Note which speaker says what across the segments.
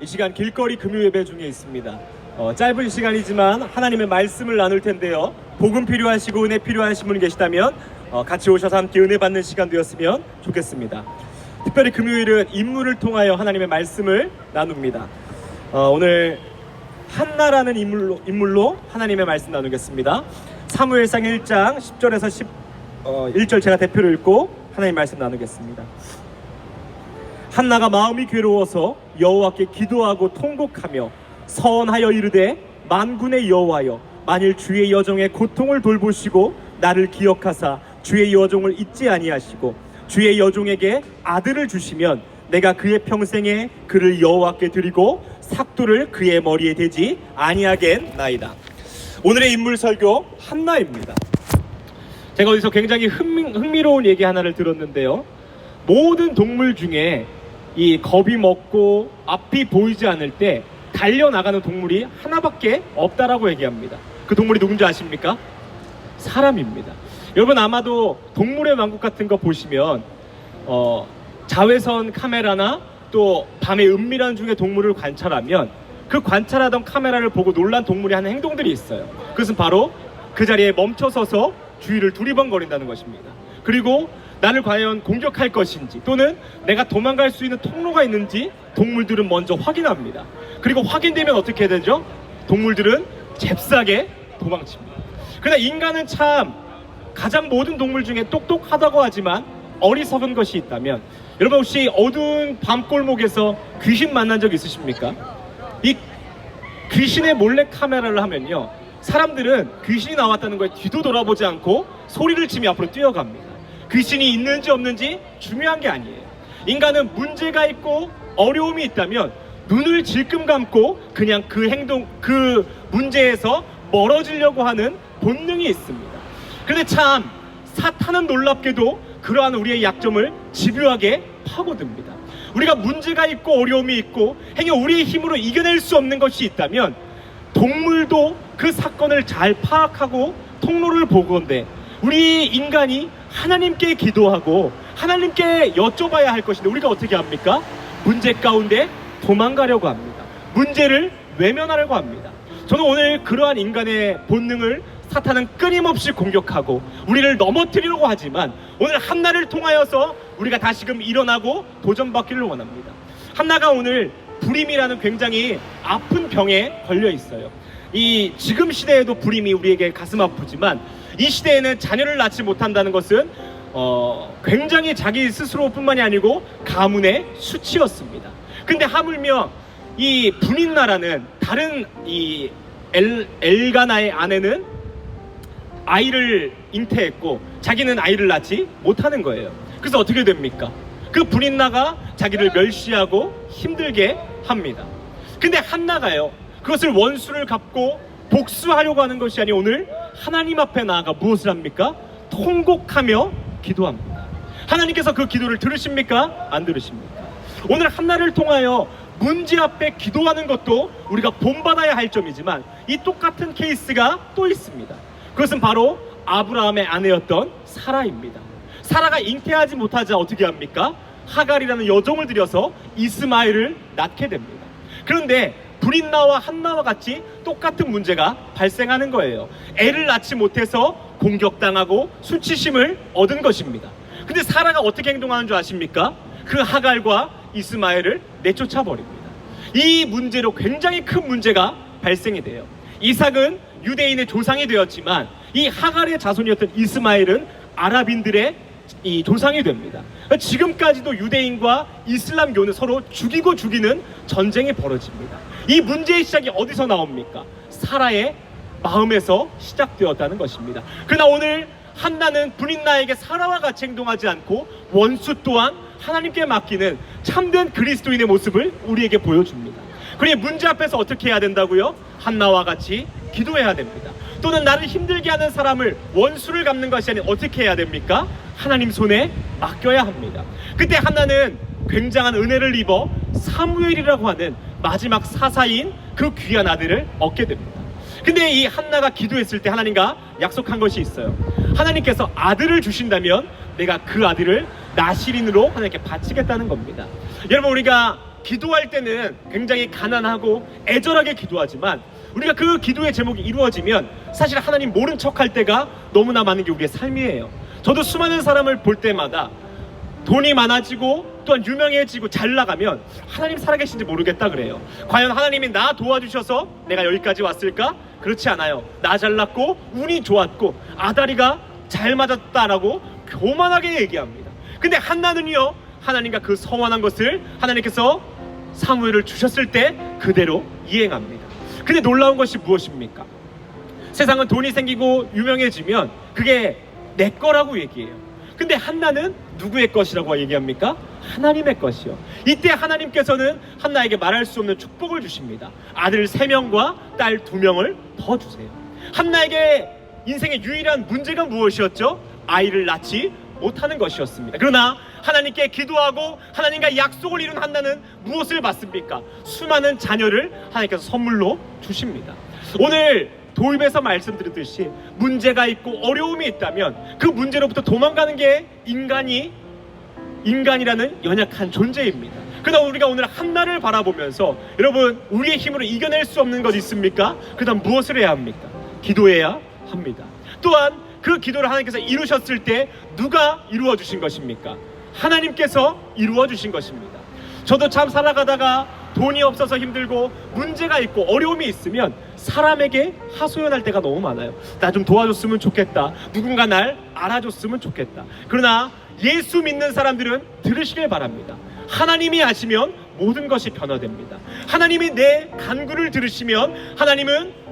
Speaker 1: 이 시간 길거리 금요 예배 중에 있습니다. 짧은 시간이지만 하나님의 말씀을 나눌 텐데요. 복음 필요하시고 은혜 필요하신 분 계시다면 같이 오셔서 함께 은혜 받는 시간 되었으면 좋겠습니다. 특별히 금요일은 인물을 통하여 하나님의 말씀을 나눕니다. 오늘 한나라는 인물로 하나님의 말씀 나누겠습니다. 사무엘상 1장 10절에서 11절 제가 대표로 읽고 하나님의 말씀 나누겠습니다. 한나가 마음이 괴로워서 여호와께 기도하고 통곡하며 서원하여 이르되 만군의 여호와여, 만일 주의 여종의 고통을 돌보시고 나를 기억하사 주의 여종을 잊지 아니하시고 주의 여종에게 아들을 주시면 내가 그의 평생에 그를 여호와께 드리고 삭도를 그의 머리에 대지 아니하겠나이다. 오늘의 인물 설교 한나입니다. 제가 어디서 굉장히 흥미로운 얘기 하나를 들었는데요. 모든 동물 중에 이 겁이 먹고 앞이 보이지 않을 때 달려나가는 동물이 하나밖에 없다라고 얘기합니다. 그 동물이 누군지 아십니까? 사람입니다. 여러분 아마도 동물의 왕국 같은 거 보시면 자외선 카메라나 또 밤에 은밀한 중에 동물을 관찰하면 그 관찰하던 카메라를 보고 놀란 동물이 하는 행동들이 있어요. 그것은 바로 그 자리에 멈춰서서 주위를 두리번거린다는 것입니다. 그리고 나를 과연 공격할 것인지 또는 내가 도망갈 수 있는 통로가 있는지 동물들은 먼저 확인합니다. 그리고 확인되면 어떻게 되죠? 동물들은 잽싸게 도망칩니다. 그러나 인간은 참 가장 모든 동물 중에 똑똑하다고 하지만 어리석은 것이 있다면, 여러분 혹시 어두운 밤골목에서 귀신 만난 적 있으십니까? 이 귀신의 몰래 카메라를 하면요, 사람들은 귀신이 나왔다는 거에 뒤도 돌아보지 않고 소리를 치며 앞으로 뛰어갑니다. 귀신이 있는지 없는지 중요한 게 아니에요. 인간은 문제가 있고 어려움이 있다면 눈을 질끔 감고 그냥 그 문제에서 멀어지려고 하는 본능이 있습니다. 그런데 참 사탄은 놀랍게도 그러한 우리의 약점을 집요하게 파고듭니다. 우리가 문제가 있고 어려움이 있고 행여 우리의 힘으로 이겨낼 수 없는 것이 있다면 동물도 그 사건을 잘 파악하고 통로를 보건대 우리 인간이 하나님께 기도하고 하나님께 여쭤봐야 할 것인데 우리가 어떻게 합니까? 문제 가운데 도망가려고 합니다. 문제를 외면하려고 합니다. 저는 오늘 그러한 인간의 본능을 사탄은 끊임없이 공격하고 우리를 넘어뜨리려고 하지만 오늘 한나를 통하여서 우리가 다시금 일어나고 도전받기를 원합니다. 한나가 오늘 불임이라는 굉장히 아픈 병에 걸려 있어요. 이 지금 시대에도 불임이 우리에게 가슴 아프지만 이 시대에는 자녀를 낳지 못한다는 것은 굉장히 자기 스스로뿐만이 아니고 가문의 수치였습니다. 근데 하물며 이 분인나라는 다른 이 엘가나의 아내는 아이를 잉태했고 자기는 아이를 낳지 못하는 거예요. 그래서 어떻게 됩니까? 그 분인나가 자기를 멸시하고 힘들게 합니다. 근데 한나가요, 그것을 원수를 갚고 복수하려고 하는 것이 아니 오늘 하나님 앞에 나아가 무엇을 합니까? 통곡하며 기도합니다. 하나님께서 그 기도를 들으십니까? 안 들으십니까? 오늘 한나를 통하여 문제 앞에 기도하는 것도 우리가 본받아야 할 점이지만 이 똑같은 케이스가 또 있습니다. 그것은 바로 아브라함의 아내였던 사라입니다. 사라가 잉태하지 못하자 어떻게 합니까? 하갈이라는 여종을 들여서 이스마엘을 낳게 됩니다. 그런데 불인나와 한나와 같이 똑같은 문제가 발생하는 거예요. 애를 낳지 못해서 공격당하고 수치심을 얻은 것입니다. 근데 사라가 어떻게 행동하는 줄 아십니까? 그 하갈과 이스마엘을 내쫓아 버립니다. 이 문제로 굉장히 큰 문제가 발생이 돼요. 이삭은 유대인의 조상이 되었지만 이 하갈의 자손이었던 이스마엘은 아랍인들의 이 조상이 됩니다. 지금까지도 유대인과 이슬람교는 서로 죽이고 죽이는 전쟁이 벌어집니다. 이 문제의 시작이 어디서 나옵니까? 사라의 마음에서 시작되었다는 것입니다. 그러나 오늘 한나는 분인나에게 사라와 같이 행동하지 않고 원수 또한 하나님께 맡기는 참된 그리스도인의 모습을 우리에게 보여줍니다. 그러니 문제 앞에서 어떻게 해야 된다고요? 한나와 같이 기도해야 됩니다. 또는 나를 힘들게 하는 사람을 원수를 갚는 것이 아닌 어떻게 해야 됩니까? 하나님 손에 맡겨야 합니다. 그때 한나는 굉장한 은혜를 입어 사무엘이라고 하는 마지막 사사인 그 귀한 아들을 얻게 됩니다. 근데 이 한나가 기도했을 때 하나님과 약속한 것이 있어요. 하나님께서 아들을 주신다면 내가 그 아들을 나시린으로 하나님께 바치겠다는 겁니다. 여러분 우리가 기도할 때는 굉장히 가난하고 애절하게 기도하지만 우리가 그 기도의 제목이 이루어지면 사실 하나님 모른 척할 때가 너무나 많은 게 우리의 삶이에요. 저도 수많은 사람을 볼 때마다 돈이 많아지고 또한 유명해지고 잘 나가면 하나님 살아계신지 모르겠다 그래요. 과연 하나님이 나 도와주셔서 내가 여기까지 왔을까? 그렇지 않아요. 나 잘났고 운이 좋았고 아다리가 잘 맞았다라고 교만하게 얘기합니다. 근데 한나는요, 하나님과 그 성원한 것을 하나님께서 사무엘을 주셨을 때 그대로 이행합니다. 근데 놀라운 것이 무엇입니까? 세상은 돈이 생기고 유명해지면 그게 내 거라고 얘기해요. 근데 한나는 누구의 것이라고 얘기합니까? 하나님의 것이요. 이때 하나님께서는 한나에게 말할 수 없는 축복을 주십니다. 아들 3명과 딸 2명을 더 주세요. 한나에게 인생의 유일한 문제가 무엇이었죠? 아이를 낳지 못하는 것이었습니다. 그러나 하나님께 기도하고 하나님과 약속을 이룬 한나는 무엇을 받습니까? 수많은 자녀를 하나님께서 선물로 주십니다. 오늘 도입에서 말씀드렸듯이 문제가 있고 어려움이 있다면 그 문제로부터 도망가는 게 인간이라는 연약한 존재입니다. 그러나 우리가 오늘 한나를 바라보면서 여러분, 우리의 힘으로 이겨낼 수 없는 것 있습니까? 그다음 무엇을 해야 합니까? 기도해야 합니다. 또한 그 기도를 하나님께서 이루셨을 때 누가 이루어 주신 것입니까? 하나님께서 이루어 주신 것입니다. 저도 참 살아가다가 돈이 없어서 힘들고 문제가 있고 어려움이 있으면 사람에게 하소연할 때가 너무 많아요. 나 좀 도와줬으면 좋겠다. 누군가 날 알아줬으면 좋겠다. 그러나 예수 믿는 사람들은 들으시길 바랍니다. 하나님이 아시면 모든 것이 변화됩니다. 하나님이 내 간구를 들으시면 하나님은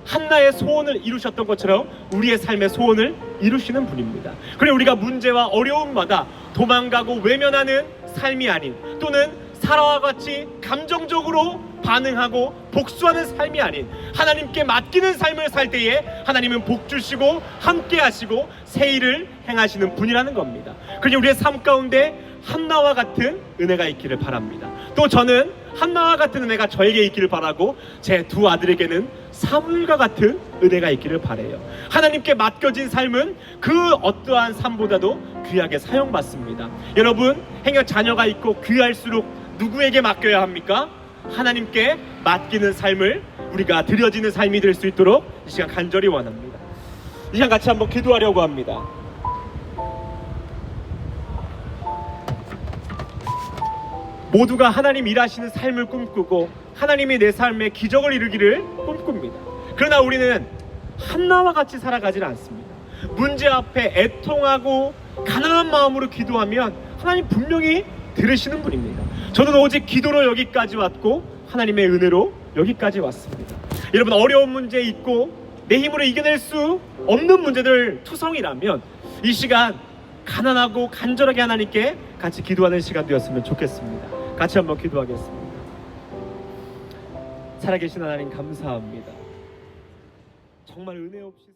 Speaker 1: 한나의 소원을 이루셨던 것처럼 우리의 삶의 소원을 이루시는 분입니다. 그래, 우리가 문제와 어려움마다 도망가고 외면하는 삶이 아닌, 또는 사라와 같이 감정적으로 반응하고 복수하는 삶이 아닌 하나님께 맡기는 삶을 살 때에 하나님은 복 주시고 함께 하시고 새 일을 행하시는 분이라는 겁니다. 그러니 우리의 삶 가운데 한나와 같은 은혜가 있기를 바랍니다. 또 저는 한나와 같은 은혜가 저에게 있기를 바라고 제 2 아들에게는 사무엘과 같은 은혜가 있기를 바라요. 하나님께 맡겨진 삶은 그 어떠한 삶보다도 귀하게 사용받습니다. 여러분, 행여 자녀가 있고 귀할수록 누구에게 맡겨야 합니까? 하나님께 맡기는 삶을 우리가 드려지는 삶이 될 수 있도록 이 시간 간절히 원합니다. 이 시간 같이 한번 기도하려고 합니다. 모두가 하나님 일하시는 삶을 꿈꾸고 하나님이 내 삶에 기적을 이루기를 꿈꿉니다. 그러나 우리는 한나와 같이 살아가질 않습니다. 문제 앞에 애통하고 가난한 마음으로 기도하면 하나님 분명히 들으시는 분입니다. 저는 오직 기도로 여기까지 왔고 하나님의 은혜로 여기까지 왔습니다. 여러분, 어려운 문제 있고 내 힘으로 이겨낼 수 없는 문제들 투성이라면 이 시간 가난하고 간절하게 하나님께 같이 기도하는 시간 되었으면 좋겠습니다. 같이 한번 기도하겠습니다. 살아계신 하나님 감사합니다. 정말 은혜 없이